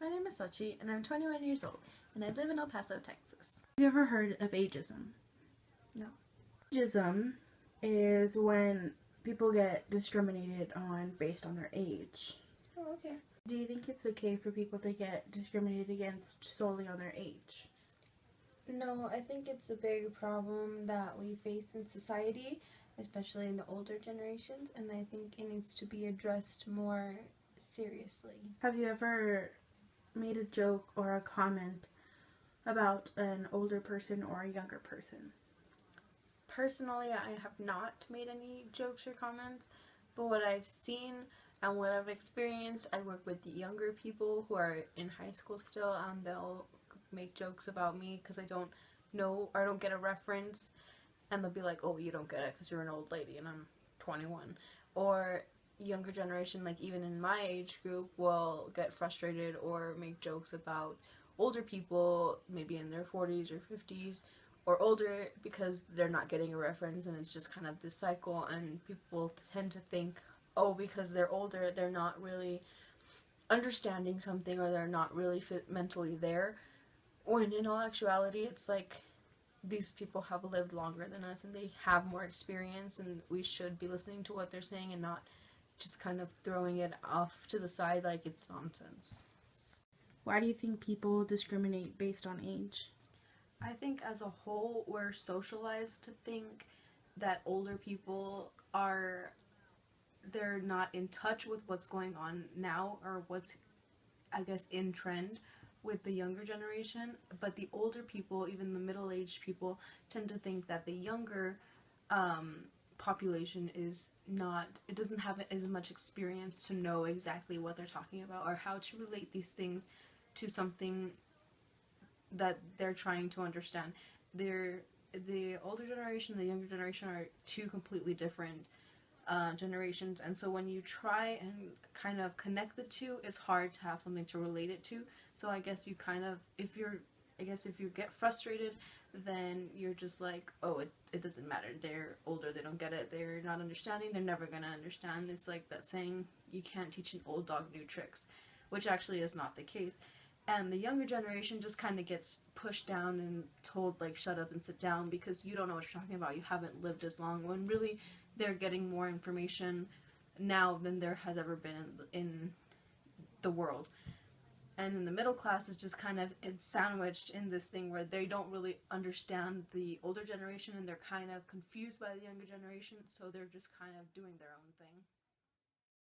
My name is Sochi, and I'm 21 years old, and I live in El Paso, Texas. Have you ever heard of ageism? No. Ageism is when people get discriminated on based on their age. Oh, okay. Do you think it's okay for people to get discriminated against solely on their age? No, I think it's a big problem that we face in society, especially in the older generations, and I think it needs to be addressed more seriously. Have you ever made a joke or a comment about an older person or a younger person? Personally, I have not made any jokes or comments, but what I've seen and what I've experienced, I work with the younger people who are in high school still, and they'll make jokes about me because I don't know or I don't get a reference, and they'll be like, oh, you don't get it because you're an old lady and I'm 21. Or younger generation, like even in my age group, will get frustrated or make jokes about older people, maybe in their 40s or 50s or older, because they're not getting a reference, and it's just kind of this cycle, and people tend to think, oh, because they're older, they're not really understanding something, or they're not really mentally there, when in all actuality, it's like these people have lived longer than us, and they have more experience, and we should be listening to what they're saying and not just kind of throwing it off to the side like it's nonsense. Why do you think people discriminate based on age? I think as a whole, we're socialized to think that older people they're not in touch with what's going on now, or what's, I guess, in trend with the younger generation. But the older people, even the middle-aged people, tend to think that the younger population it doesn't have as much experience to know exactly what they're talking about or how to relate these things to something that they're trying to understand. The older generation and the younger generation are two completely different generations, and so when you try and kind of connect the two, it's hard to have something to relate it to. So I guess you kind of, if you get frustrated, then you're just like, oh, it doesn't matter, they're older, they don't get it, they're not understanding, they're never gonna understand. It's like that saying, you can't teach an old dog new tricks, which actually is not the case. And the younger generation just kind of gets pushed down and told, like, shut up and sit down because you don't know what you're talking about, you haven't lived as long, when really they're getting more information now than there has ever been in the world. And in the middle class is just kind of, it's sandwiched in this thing where they don't really understand the older generation, and they're kind of confused by the younger generation, so they're just kind of doing their own thing.